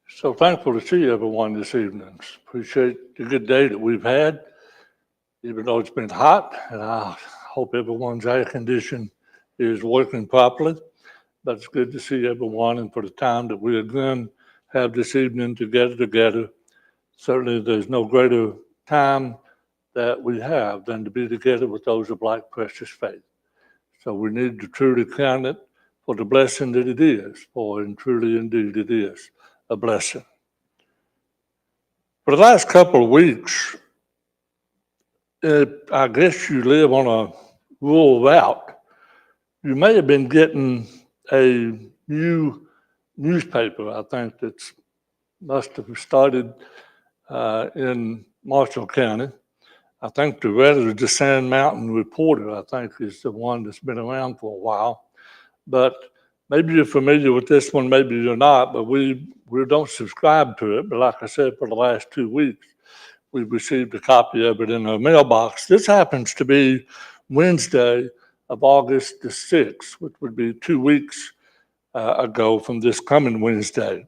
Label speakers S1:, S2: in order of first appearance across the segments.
S1: So thankful to see everyone this evening. Appreciate the good day that we've had, even though it's been hot, and I hope everyone's air condition is working properly. But it's good to see everyone, and for the time that we again have this evening together. Certainly, there's no greater time that we have than to be together with those of like precious faith. So we need to truly count it for the blessing that it is, for and truly indeed it is a blessing. For the last couple of weeks, I guess you live on a rural route. You may have been getting a new newspaper, I think, that must have started in Marshall County. I think the Rather the Sand Mountain Reporter, I think, is the one that's been around for a while. But maybe you're familiar with this one, maybe you're not, but we don't subscribe to it. But like I said, for the last 2 weeks, we've received a copy of it in our mailbox. This happens to be Wednesday of August the 6th, which would be 2 weeks ago from this coming Wednesday.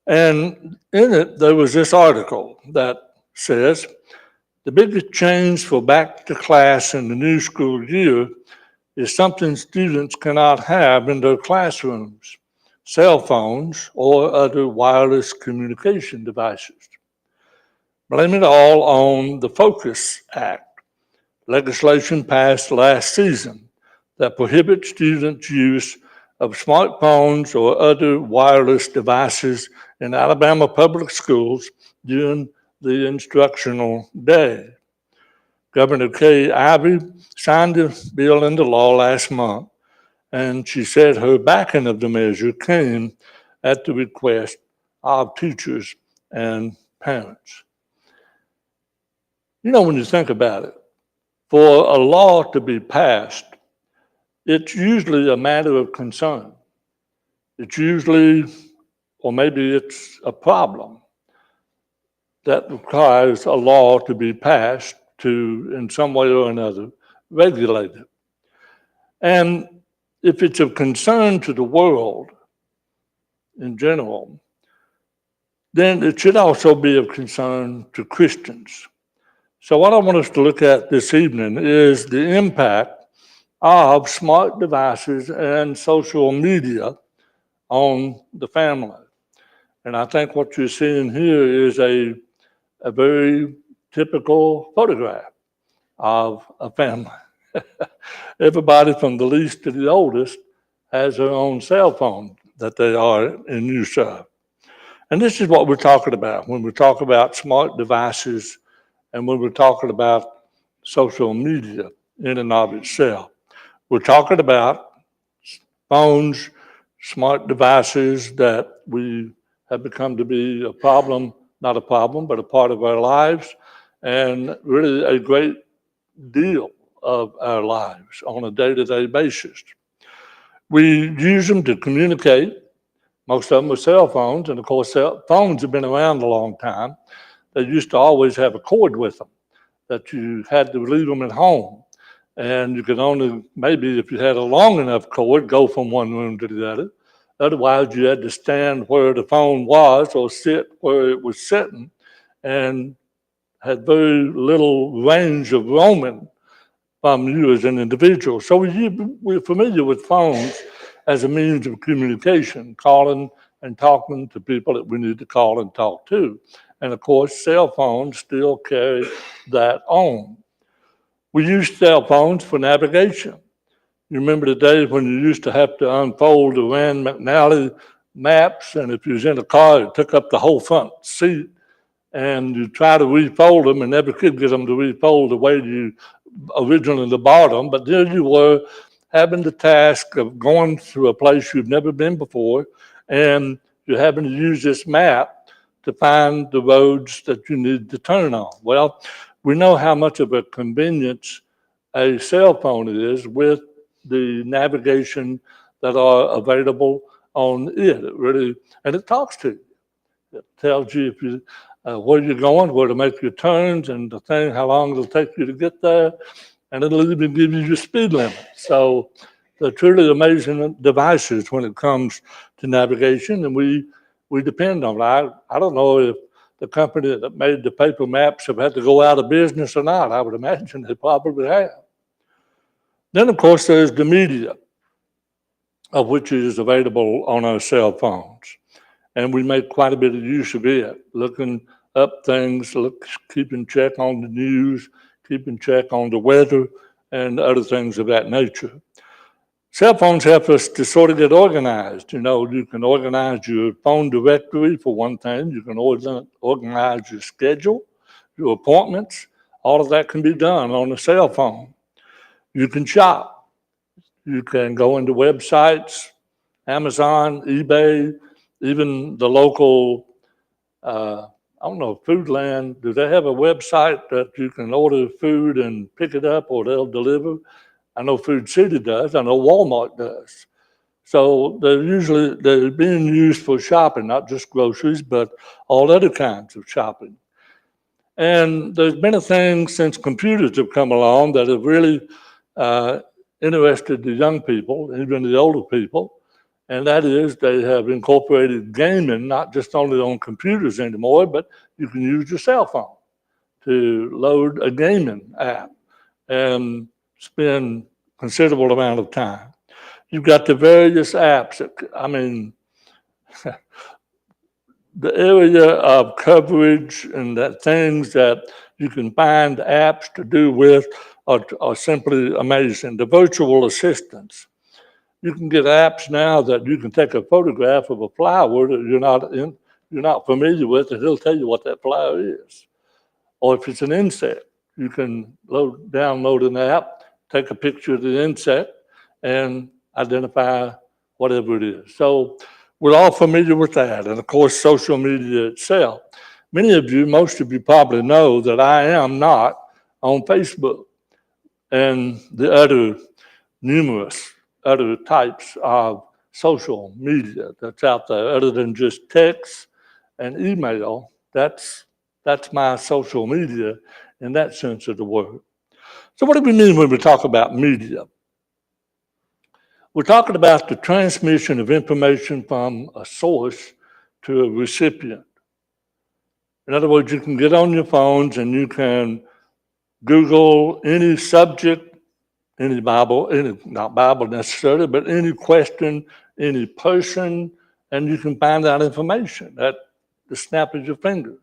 S1: And in it, there was this article that says, the biggest change for back to class in the new school year is something students cannot have in their classrooms, cell phones or other wireless communication devices. Blame it all on the FOCUS Act, legislation passed last season that prohibits students' use of smartphones or other wireless devices in Alabama public schools during the instructional day. Governor Kay Ivey signed the bill into law last month, and she said her backing of the measure came at the request of teachers and parents. You know, when you think about it, for a law to be passed, it's usually a matter of concern. It's usually, or maybe it's a problem that requires a law to be passed to, in some way or another, regulate it. And if it's of concern to the world in general, then it should also be of concern to Christians. So what I want us to look at this evening is the impact of smart devices and social media on the family. And I think what you're seeing here is a very typical photograph of a family. Everybody from the least to the oldest has their own cell phone that they are in use of. And this is what we're talking about when we talk about smart devices and when we're talking about social media in and of itself. We're talking about phones, smart devices that we have become to be a problem, not a problem, but a part of our lives, and really a great deal of our lives on a day-to-day basis. We use them to communicate. Most of them are cell phones, and of course, phones have been around a long time. They used to always have a cord with them that you had to leave them at home. And you could only, maybe if you had a long enough cord, go from one room to the other. Otherwise, you had to stand where the phone was or sit where it was sitting, and had very little range of roaming from you as an individual. So we're familiar with phones as a means of communication, calling and talking to people that we need to call and talk to. And of course, cell phones still carry that on. We use cell phones for navigation. You remember the days when you used to have to unfold the Rand McNally maps, and if you was in a car, it took up the whole front seat, and you try to refold them and never could get them to refold the way you originally bought them. But there you were having the task of going to a place you've never been before, and you're having to use this map to find the roads that you need to turn on. Well, we know how much of a convenience a cell phone is with the navigation that are available on it. It really, and it talks to you. It tells you if you where you're going, where to make your turns, and the thing, how long it'll take you to get there. and it'll even give you your speed limit. So they're truly amazing devices when it comes to navigation, and we depend on it. I don't know if the company that made the paper maps have had to go out of business or not. I would imagine they probably have. Then, of course, there's the media, of which is available on our cell phones. And we make quite a bit of use of it, looking up things, keeping check on the news, keeping check on the weather, and other things of that nature. Cell phones help us to sort of get organized. You know, you can organize your phone directory for one thing. You can organize your schedule, your appointments. All of that can be done on a cell phone. You can shop. You can go into websites, Amazon, eBay, even the local, I don't know, Foodland. Do they have a website that you can order food and pick it up or they'll deliver? I know Food City does. I know Walmart does. So they're being used for shopping, not just groceries, but all other kinds of shopping. And there's been a thing since computers have come along that have really interested the young people, even the older people, and that is they have incorporated gaming, not just only on computers anymore, but you can use your cell phone to load a gaming app and spend considerable amount of time. You've got the various apps. I mean, the area of coverage and that things that you can find apps to do with are simply amazing. The virtual assistants. You can get apps now that you can take a photograph of a flower that you're not familiar with, and it'll tell you what that flower is. Or if it's an insect, you can download an app, take a picture of the insect, and identify whatever it is. So we're all familiar with that, and of course, social media itself. Most of you probably know that I am not on Facebook and the other numerous other types of social media that's out there, other than just text and email. That's my social media in that sense of the word. So what do we mean when we talk about media? We're talking about the transmission of information from a source to a recipient. In other words, you can get on your phones and you can Google any subject, not Bible necessarily, but any question, any person, and you can find out information at the snap of your fingers.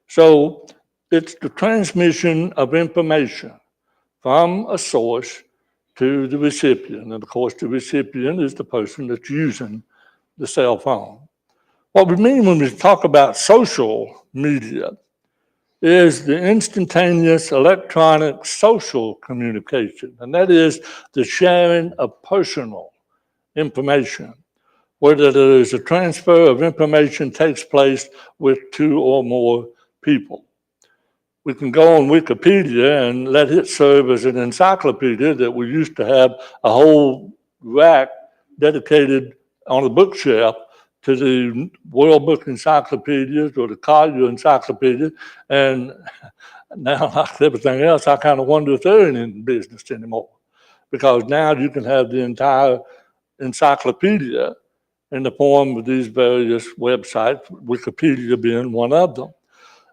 S1: So it's the transmission of information from a source to the recipient. And of course, the recipient is the person that's using the cell phone. What we mean when we talk about social media is the instantaneous electronic social communication, and that is the sharing of personal information, whether there is a transfer of information takes place with two or more people. We can go on Wikipedia and let it serve as an encyclopedia that we used to have a whole rack dedicated on a bookshelf to the World Book Encyclopedias or the Collier Encyclopedia. And now, like everything else, I kind of wonder if they're in business anymore. Because now you can have the entire encyclopedia in the form of these various websites, Wikipedia being one of them.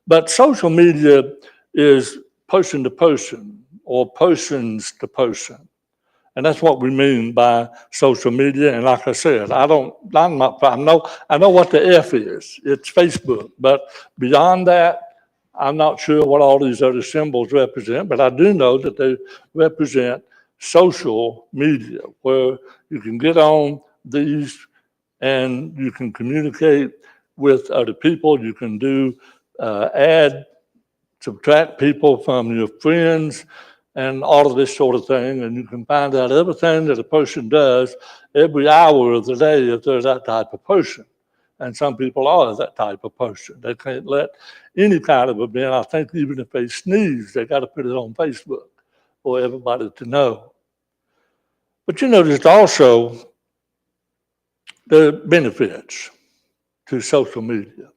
S1: But social media is person to person or persons to person. And that's what we mean by social media. And like I said, I know what the F is. It's Facebook. But beyond that, I'm not sure what all these other symbols represent, but I do know that they represent social media, where you can get on these and you can communicate with other people. You can do add, subtract people from your friends, and all of this sort of thing. And you can find out everything that a person does every hour of the day if they're that type of person. And some people are that type of person. They can't let any kind of event, I think even if they sneeze, they got to put it on Facebook for everybody to know. But you know, there's also the benefits to social media.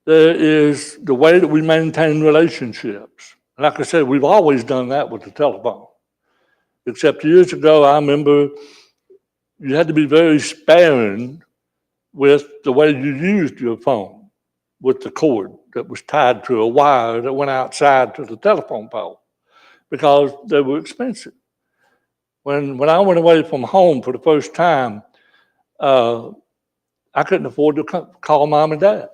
S1: There is the way that we maintain relationships. Like I said, we've always done that with the telephone. Except years ago, I remember you had to be very sparing with the way you used your phone, with the cord that was tied to a wire that went outside to the telephone pole, because they were expensive. When I went away from home for the first time, I couldn't afford to call mom and dad.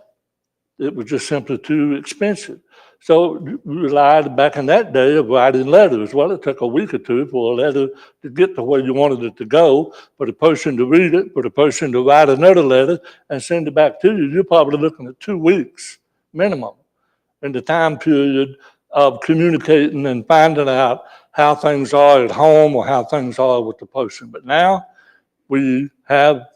S1: It was just simply too expensive. So we relied back in that day of writing letters. Well, it took a week or two for a letter to get to where you wanted it to go, for the person to read it, for the person to write another letter and send it back to you. You're probably looking at 2 weeks minimum in the time period of communicating and finding out how things are at home or how things are with the person. But now we have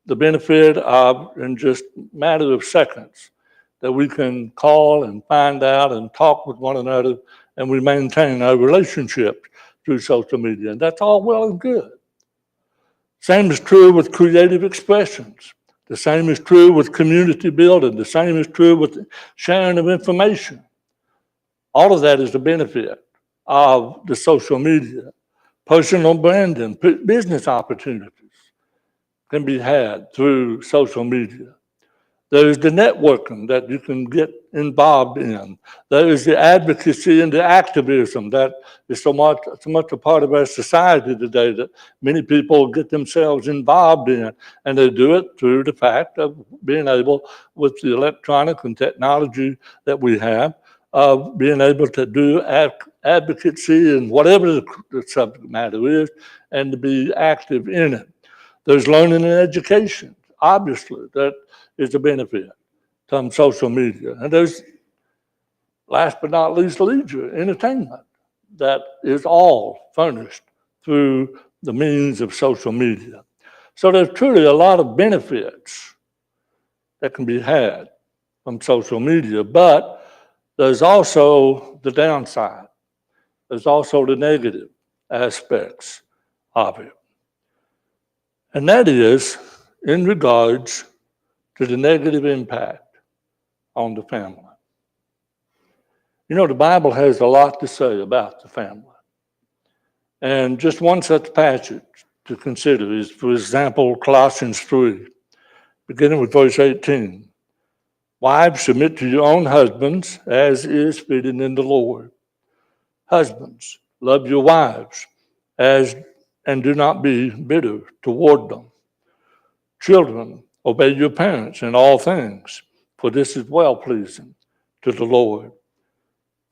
S1: the benefit of, in just a matter of seconds, that we can call and find out and talk with one another, and we maintain our relationship through social media. And that's all well and good. Same is true with creative expressions. The same is true with community building. The same is true with sharing of information. All of that is the benefit of the social media. Personal branding, business opportunities can be had through social media. There is the networking that you can get involved in. There is the advocacy and the activism that is so much a part of our society today that many people get themselves involved in. And they do it through the fact of being able, with the electronic and technology that we have, of being able to do advocacy in whatever the subject matter is and to be active in it. There's learning and education, obviously, that is a benefit from social media. And there's, last but not least, leisure, entertainment, that is all furnished through the means of social media. So there's truly a lot of benefits that can be had from social media, but there's also the downside. There's also the negative aspects of it. And that is in regards to the negative impact on the family. You know, the Bible has a lot to say about the family. And just one such passage to consider is, for example, Colossians 3, beginning with verse 18. Wives, submit to your own husbands as is fitting in the Lord. Husbands, love your wives and do not be bitter toward them. Children, obey your parents in all things, for this is well-pleasing to the Lord.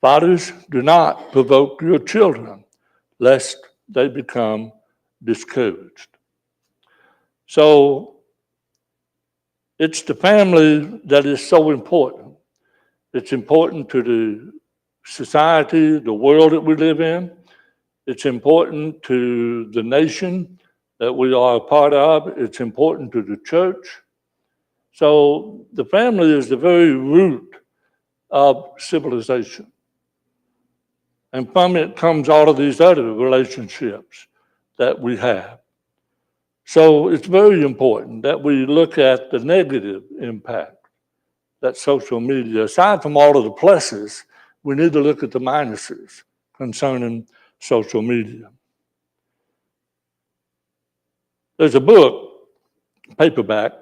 S1: Fathers, do not provoke your children, lest they become discouraged. So it's the family that is so important. It's important to the society, the world that we live in. It's important to the nation that we are a part of. It's important to the church. So the family is the very root of civilization. And from it comes all of these other relationships that we have. So it's very important that we look at the negative impact that social media, aside from all of the pluses, we need to look at the minuses concerning social media. There's a book, paperback.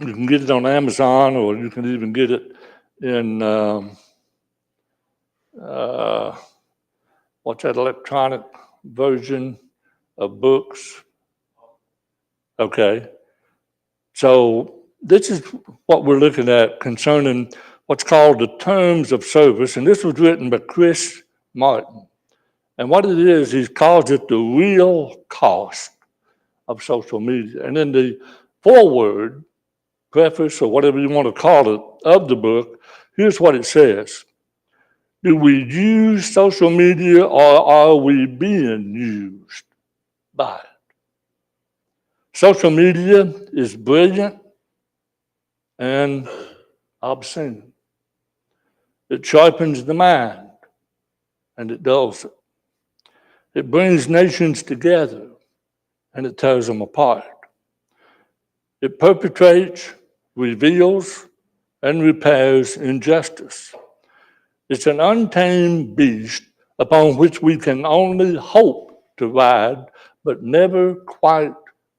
S1: You can get it on Amazon, or you can even get it in, what's that electronic version of books? Okay. So this is what we're looking at concerning what's called the terms of service. And this was written by Chris Martin. And what it is, he calls it the real cost of social media. And in the foreword, preface, or whatever you want to call it, of the book, here's what it says. Do we use social media, or are we being used by it? Social media is brilliant and obscene. It sharpens the mind, and it dulls it. It brings nations together, and it tears them apart. It perpetrates, reveals, and repairs injustice. It's an untamed beast upon which we can only hope to ride, but never quite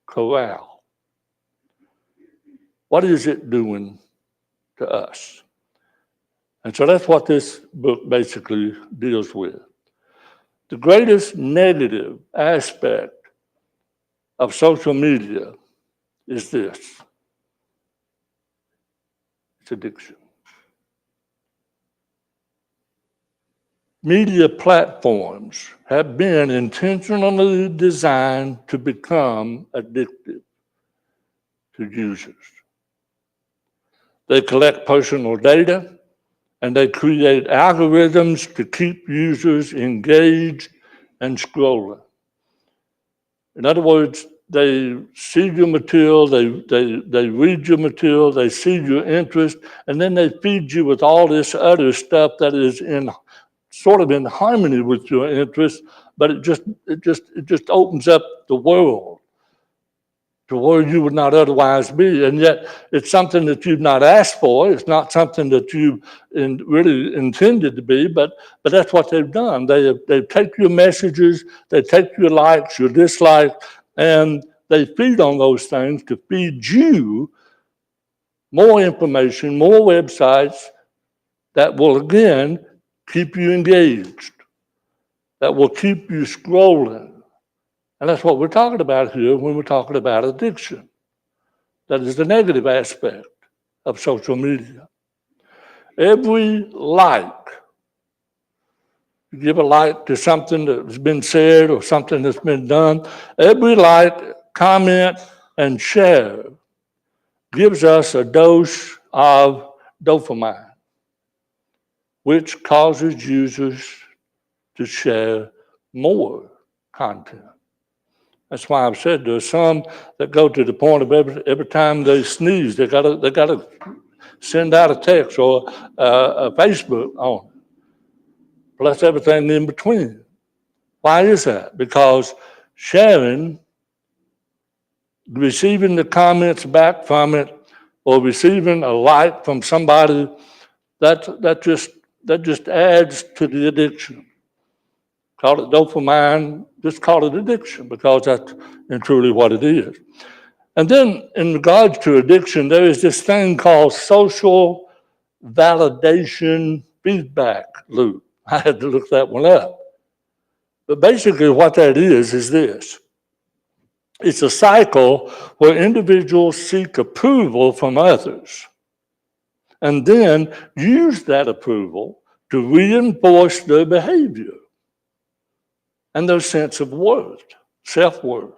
S1: corral. What is it doing to us? And so that's what this book basically deals with. The greatest negative aspect of social media is this: it's addiction. Media platforms have been intentionally designed to become addictive to users. They collect personal data and they create algorithms to keep users engaged and scrolling. In other words, they see your material, they read your material, they see your interest, and then they feed you with all this other stuff that is sort of in harmony with your interests, but it just opens up the world to where you would not otherwise be. And yet it's something that you've not asked for. It's not something that you really intended to be, but that's what they've done. They take your messages, they take your likes, your dislikes, and they feed on those things to feed you more information, more websites that will, again, keep you engaged, that will keep you scrolling. And that's what we're talking about here when we're talking about addiction. That is the negative aspect of social media. Every like, you give a like to something that's been said or something that's been done, every like, comment, and share gives us a dose of dopamine, which causes users to share more content. That's why I've said there's some that go to the point of every time they sneeze, they gotta send out a text or a Facebook on it, plus everything in between. Why is that? Because sharing, receiving the comments back from it, or receiving a like from somebody, that just adds to the addiction. Call it dopamine, just call it addiction, because that's truly what it is. And then in regards to addiction, there is this thing called social validation feedback loop. I had to look that one up. But basically what that is this. It's a cycle where individuals seek approval from others and then use that approval to reinforce their behavior and their sense of worth, self-worth.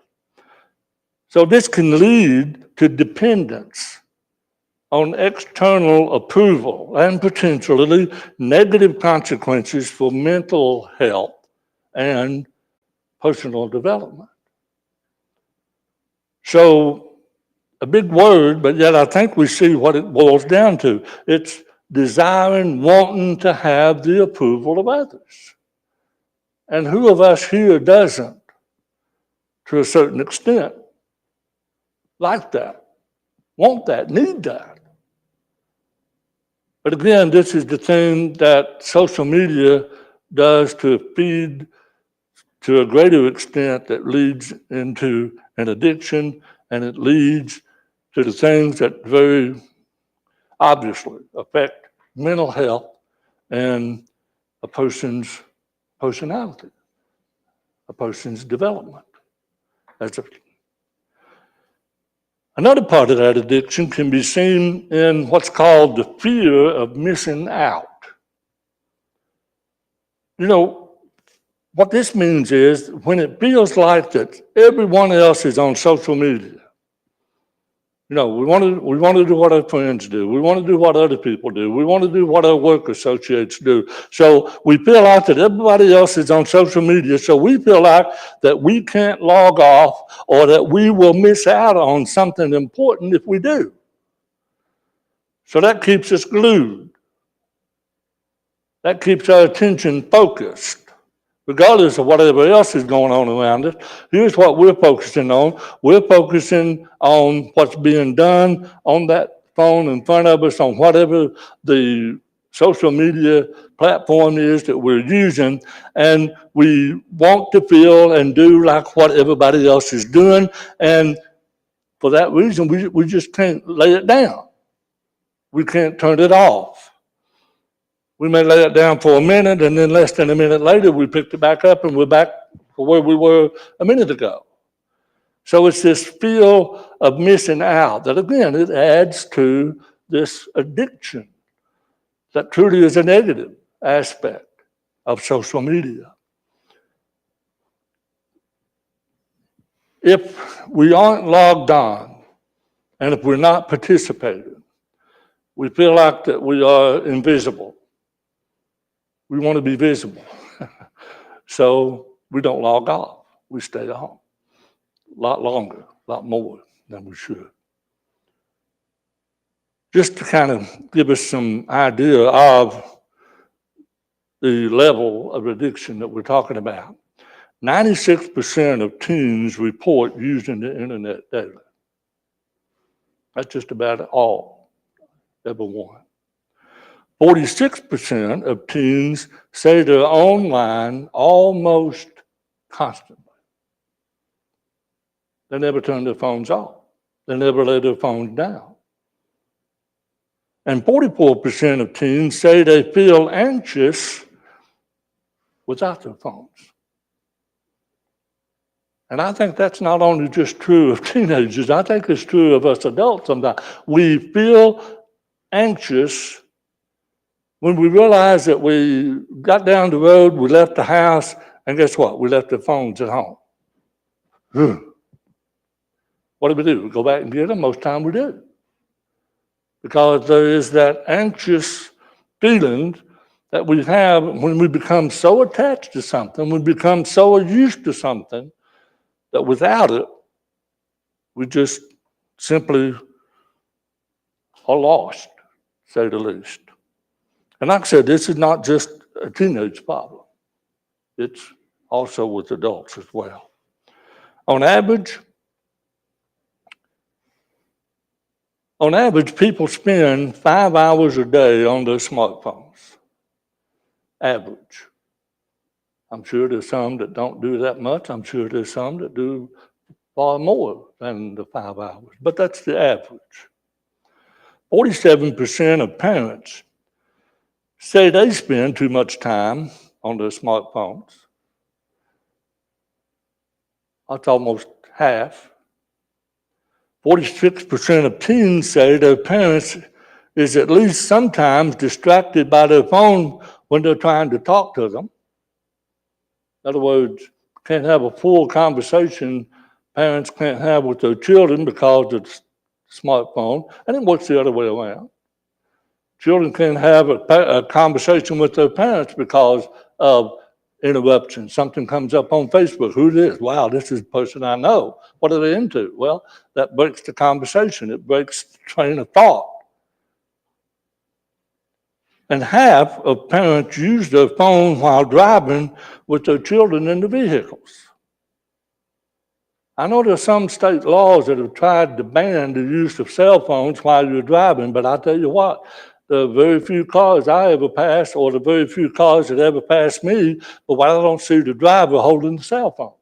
S1: So this can lead to dependence on external approval and potentially negative consequences for mental health and personal development. So a big word, but yet I think we see what it boils down to. It's desiring, wanting to have the approval of others. And who of us here doesn't, to a certain extent, like that, want that, need that? But again, this is the thing that social media does to feed to a greater extent that leads into an addiction, and it leads to the things that very obviously affect mental health and a person's personality, a person's development. Another part of that addiction can be seen in what's called the fear of missing out. You know, what this means is when it feels like that everyone else is on social media. You know, we want to do what our friends do. We want to do what other people do. We want to do what our work associates do. So we feel like that everybody else is on social media, so we feel like that we can't log off or that we will miss out on something important if we do. So that keeps us glued. That keeps our attention focused. Regardless of whatever else is going on around us, here's what we're focusing on. We're focusing on what's being done on that phone in front of us, on whatever the social media platform is that we're using, and we want to feel and do like what everybody else is doing, and for that reason, we just can't lay it down. We can't turn it off. We may lay it down for a minute, and then less than a minute later, we picked it back up, and we're back to where we were a minute ago. So it's this feel of missing out that, again, it adds to this addiction that truly is a negative aspect of social media. If we aren't logged on, and if we're not participating, we feel like that we are invisible. We want to be visible. So we don't log off. We stay at home a lot longer, a lot more than we should. Just to kind of give us some idea of the level of addiction that we're talking about, 96% of teens report using the internet daily. That's just about all, ever one. 46% of teens say they're online almost constantly. They never turn their phones off. They never lay their phones down. And 44% of teens say they feel anxious without their phones. And I think that's not only just true of teenagers, I think it's true of us adults sometimes. We feel anxious when we realize that we got down the road, we left the house, and guess what? We left the phones at home. What do? We go back and get them? Most time we do. Because there is that anxious feeling that we have when we become so attached to something, we become so used to something, that without it, we just simply are lost, to say the least. And like I said, this is not just a teenage problem. It's also with adults as well. On average, people spend 5 hours a day on their smartphones. Average. I'm sure there's some that don't do that much. I'm sure there's some that do far more than the 5 hours, but that's the average. 47% of parents say they spend too much time on their smartphones. That's almost half. 46% of teens say their parents is at least sometimes distracted by their phone when they're trying to talk to them. In other words, can't have a full conversation parents can't have with their children because of the smartphone, and it works the other way around. Children can't have a conversation with their parents because of interruption. Something comes up on Facebook. Who this? Wow, this is a person I know. What are they into? Well, that breaks the conversation. It breaks the train of thought. And half of parents use their phone while driving with their children in the vehicles. I know there's some state laws that have tried to ban the use of cell phones while you're driving, but I tell you what, the very few cars I ever passed, or the very few cars that ever passed me, but I don't see the driver holding the cell phone.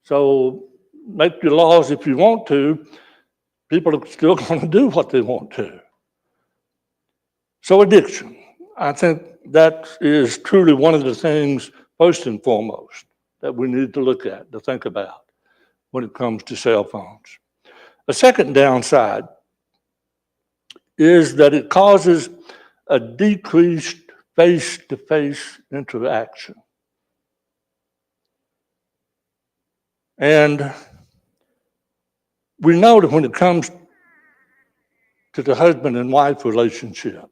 S1: So make your laws if you want to. People are still going to do what they want to. So addiction, I think that is truly one of the things, first and foremost, that we need to look at, to think about when it comes to cell phones. A second downside is that it causes a decreased face-to-face interaction. And we know that when it comes to the husband and wife relationship,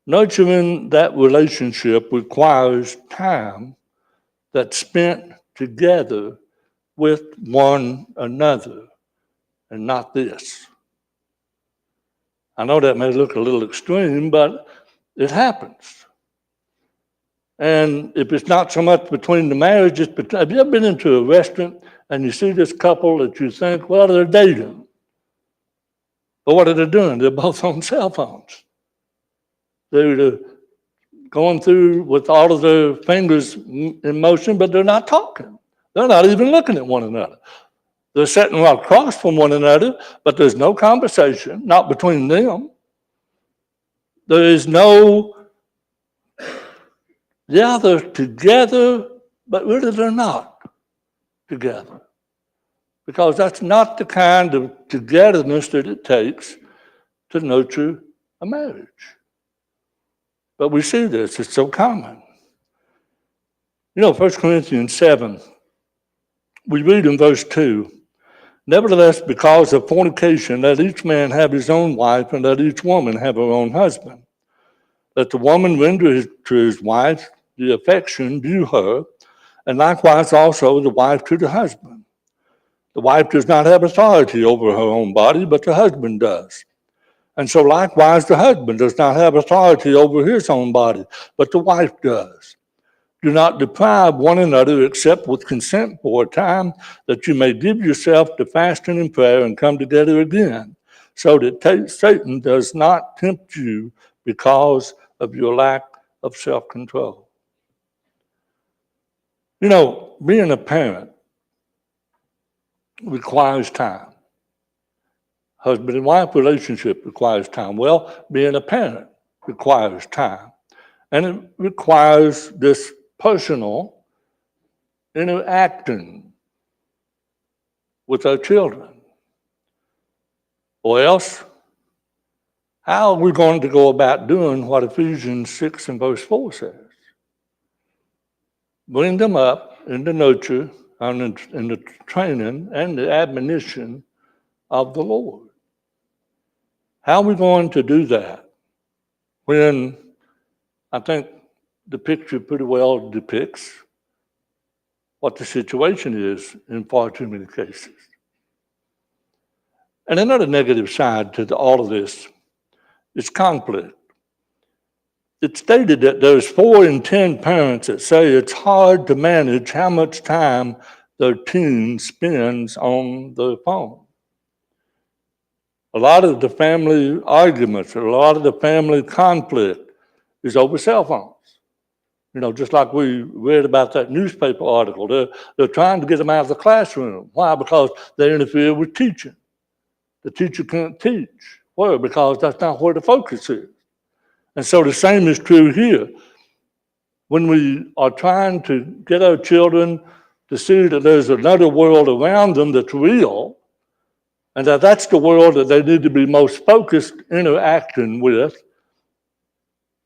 S1: nurturing that relationship requires time that's spent together with one another and not this. I know that may look a little extreme, but it happens. And if it's not so much between the marriages, have you ever been into a restaurant and you see this couple that you think, well, they're dating? But what are they doing? They're both on cell phones. They're going through with all of their fingers in motion, but they're not talking. They're not even looking at one another. They're sitting across from one another, but there's no conversation, not between them. There is no, yeah, they're together, but really they're not together. Because that's not the kind of togetherness that it takes to nurture a marriage. But we see this, it's so common. You know, 1 Corinthians 7, we read in verse 2, nevertheless, because of fornication, let each man have his own wife, and let each woman have her own husband. Let the woman render to his wife the affection due her, and likewise also the wife to the husband. The wife does not have authority over her own body, but the husband does. And so likewise the husband does not have authority over his own body, but the wife does. Do not deprive one another except with consent for a time, that you may give yourself to fasting and prayer and come together again, so that Satan does not tempt you because of your lack of self-control. You know, being a parent requires time. Husband and wife relationship requires time. Well, being a parent requires time. And it requires this personal interacting with our children. Or else, how are we going to go about doing what Ephesians 6 and verse 4 says? Bring them up in the nurture and in the training and the admonition of the Lord. How are we going to do that when I think the picture pretty well depicts what the situation is in far too many cases? And another negative side to all of this is conflict. It's stated that there's 4 in 10 parents that say it's hard to manage how much time their teen spends on their phone. A lot of the family arguments, a lot of the family conflict is over cell phones. You know, just like we read about that newspaper article, they're trying to get them out of the classroom. Why? Because they interfere with teaching. The teacher can't teach. Why? Because that's not where the focus is. And so the same is true here. When we are trying to get our children to see that there's another world around them that's real, and that's the world that they need to be most focused interacting with.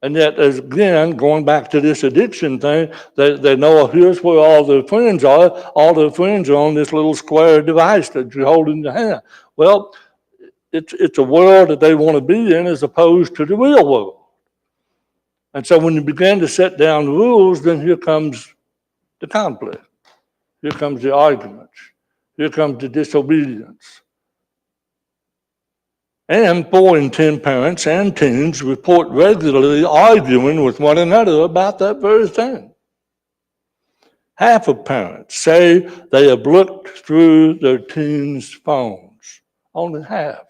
S1: And yet, as again, going back to this addiction thing, they know here's where all their friends are. All their friends are on this little square device that you hold in your hand. Well, it's a world that they want to be in as opposed to the real world. And so when you begin to set down rules, then here comes the conflict. Here comes the arguments. Here comes the disobedience. And 4 in 10 parents and teens report regularly arguing with one another about that very thing. Half of parents say they have looked through their teens' phones. Only half.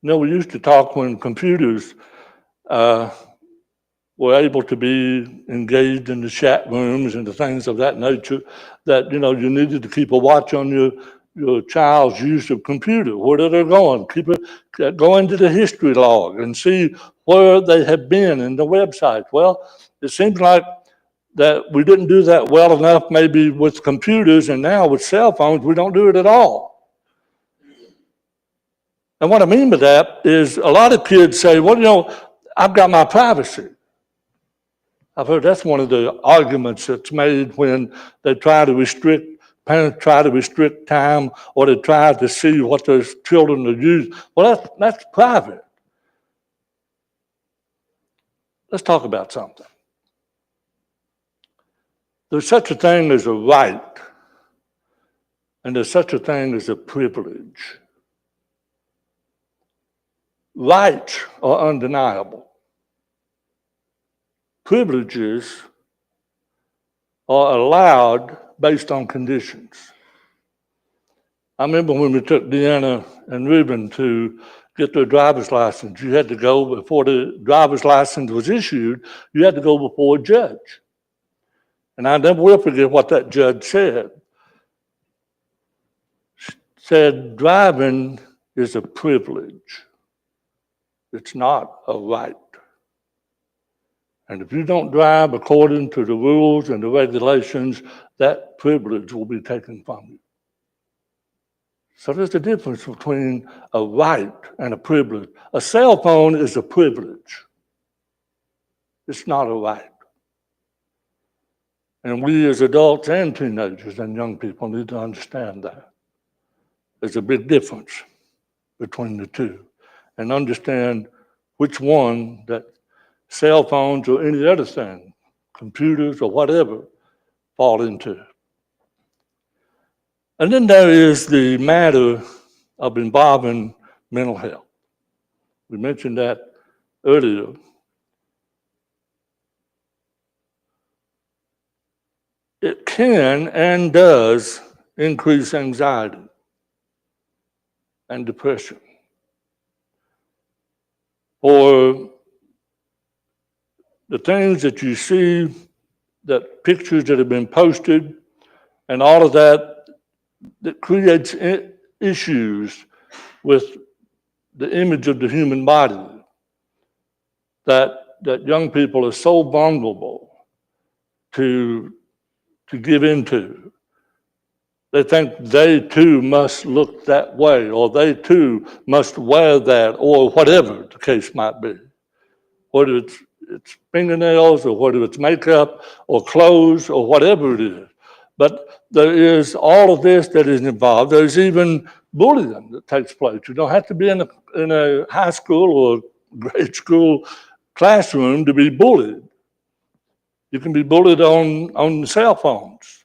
S1: You know, we used to talk when computers were able to be engaged in the chat rooms and the things of that nature, that, you know, you needed to keep a watch on your child's use of computer. Where are they going? Go into the history log and see where they have been in the website. Well, it seems like that we didn't do that well enough maybe with computers, and now with cell phones, we don't do it at all. And what I mean by that is a lot of kids say, well, you know, I've got my privacy. I've heard that's one of the arguments that's made when they try to parents try to restrict time, or they try to see what their children are using. Well, that's private. Let's talk about something. There's such a thing as a right, and there's such a thing as a privilege. Rights are undeniable. Privileges are allowed based on conditions. I remember when we took Deanna and Reuben to get their driver's license. You had to go before the driver's license was issued, you had to go before a judge. And I never will forget what that judge said. Said, driving is a privilege. It's not a right. And if you don't drive according to the rules and the regulations, that privilege will be taken from you. So there's a difference between a right and a privilege. A cell phone is a privilege. It's not a right. And we as adults and teenagers and young people need to understand that. There's a big difference between the two, and understand which one that cell phones or any other thing, computers or whatever, fall into. And then there is the matter of involving mental health. We mentioned that earlier. It can and does increase anxiety and depression. Or the things that you see, that pictures that have been posted, and all of that, that creates issues with the image of the human body, that young people are so vulnerable to give into. They think they too must look that way, or they too must wear that, or whatever the case might be. Whether it's fingernails, or whether it's makeup, or clothes, or whatever it is. But there is all of this that is involved. There's even bullying that takes place. You don't have to be in a high school or grade school classroom to be bullied. You can be bullied on cell phones.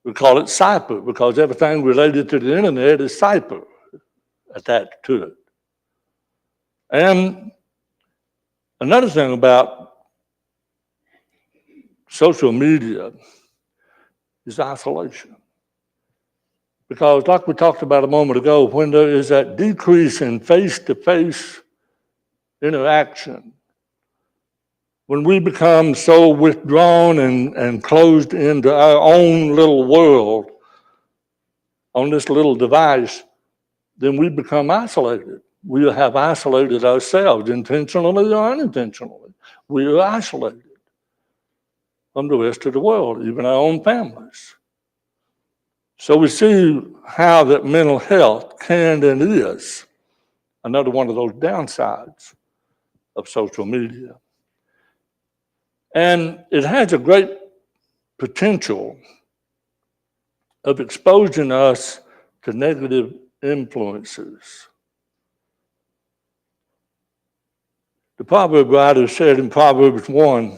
S1: We call it cyber because everything related to the internet is cyber attached to it. And another thing about social media is isolation. Because like we talked about a moment ago, when there is that decrease in face-to-face interaction, when we become so withdrawn and closed into our own little world on this little device, then we become isolated. We have isolated ourselves, intentionally or unintentionally. We are isolated from the rest of the world, even our own families. So we see how that mental health can and is another one of those downsides of social media. And it has a great potential of exposing us to negative influences. The proverb writer said in Proverbs 1,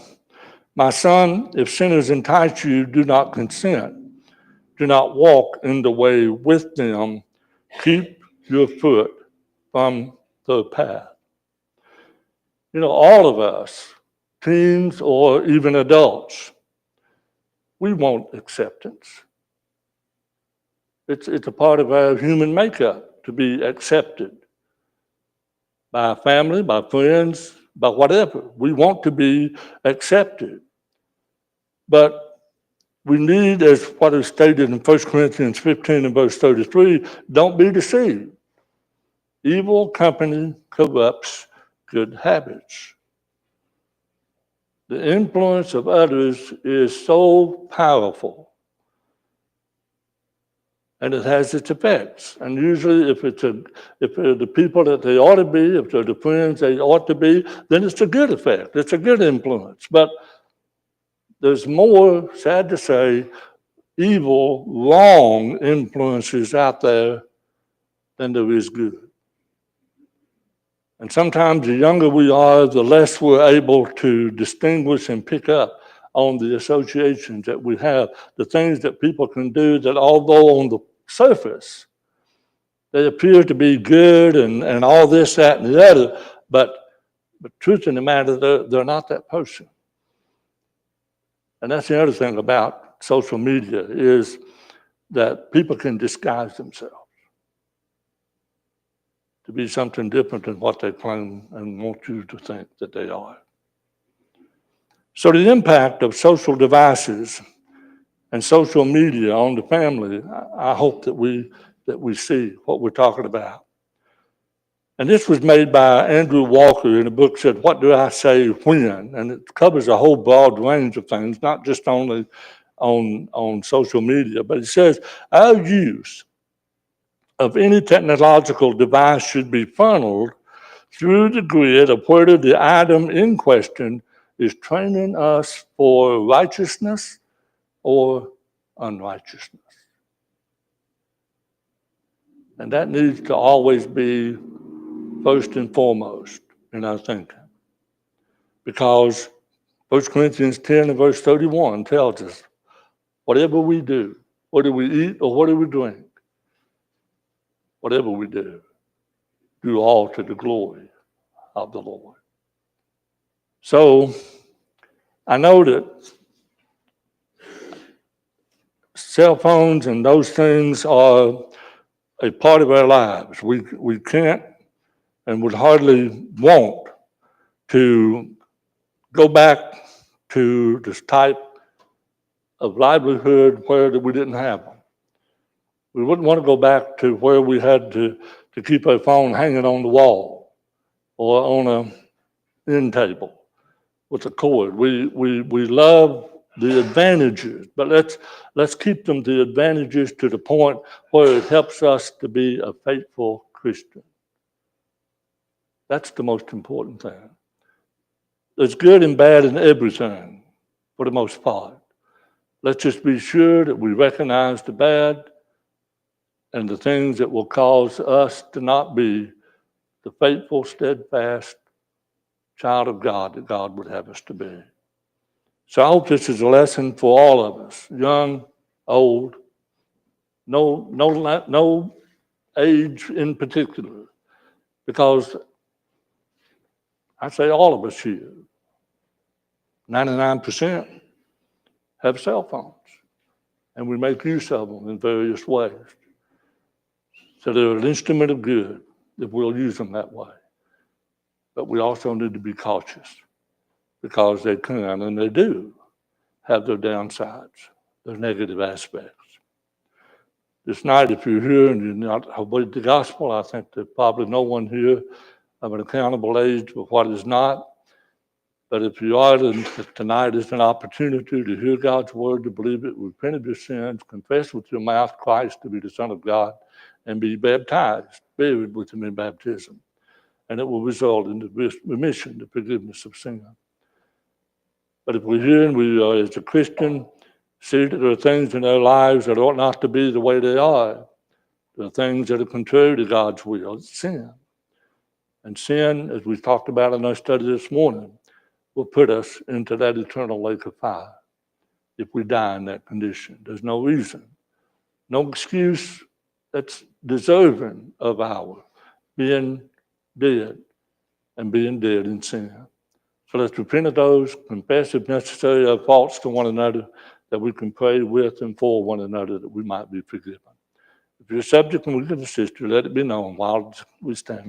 S1: "My son, if sinners entice you, do not consent. Do not walk in the way with them. Keep your foot from the path." You know, all of us, teens or even adults, we want acceptance. It's a part of our human makeup to be accepted by our family, by friends, by whatever. We want to be accepted. But we need, as what is stated in 1 Corinthians 15 and verse 33, don't be deceived. Evil company corrupts good habits. The influence of others is so powerful, and it has its effects. And usually if they're the people that they ought to be, if they're the friends they ought to be, then it's a good effect. It's a good influence. But there's more, sad to say, evil, wrong influences out there than there is good. And sometimes the younger we are, the less we're able to distinguish and pick up on the associations that we have, the things that people can do that although on the surface, they appear to be good and all this, that, and the other, but truth in the matter, they're not that person. And that's the other thing about social media is that people can disguise themselves. to be something different than what they claim and want you to think that they are. So the impact of social devices and social media on the family, I hope that we see what we're talking about. And this was made by Andrew Walker in a book said, What Do I Say When? And it covers a whole broad range of things, not just only on social media, but it says our use of any technological device should be funneled through the grid of whether the item in question is training us for righteousness or unrighteousness. And that needs to always be first and foremost in our thinking. Because 1 Corinthians 10 and verse 31 tells us, whatever we do, whether we eat or whether we drink, whatever we do all to the glory of the Lord. So I know that cell phones and those things are a part of our lives. We can't and would hardly want to go back to this type of livelihood where we didn't have them. We wouldn't want to go back to where we had to keep our phone hanging on the wall or on an end table with a cord. We love the advantages, but let's keep them the advantages to the point where it helps us to be a faithful Christian. That's the most important thing. There's good and bad in everything, for the most part. Let's just be sure that we recognize the bad and the things that will cause us to not be the faithful, steadfast child of God that God would have us to be. So I hope this is a lesson for all of us, young, old, no age in particular, because I say all of us here, 99% have cell phones, and we make use of them in various ways. So they're an instrument of good if we'll use them that way. But we also need to be cautious because they can, and they do, have their downsides, their negative aspects. This night, if you're here and you're not obeyed the gospel, I think there's probably no one here of an accountable age for what is not. But if you are, then tonight is an opportunity to hear God's word, to believe it, repent of your sins, confess with your mouth Christ to be the Son of God, and be baptized, buried with him in baptism. And it will result in the remission, the forgiveness of sin. But if we're here and we are, as a Christian, see that there are things in our lives that ought not to be the way they are, there are things that are contrary to God's will, it's sin. And sin, as we talked about in our study this morning, will put us into that eternal lake of fire if we die in that condition. There's no reason, no excuse that's deserving of our being dead and being dead in sin. So let's repent of those, confess if necessary our faults to one another, that we can pray with and for one another that we might be forgiven. If you're a subject and we can assist you, let it be known while we stand.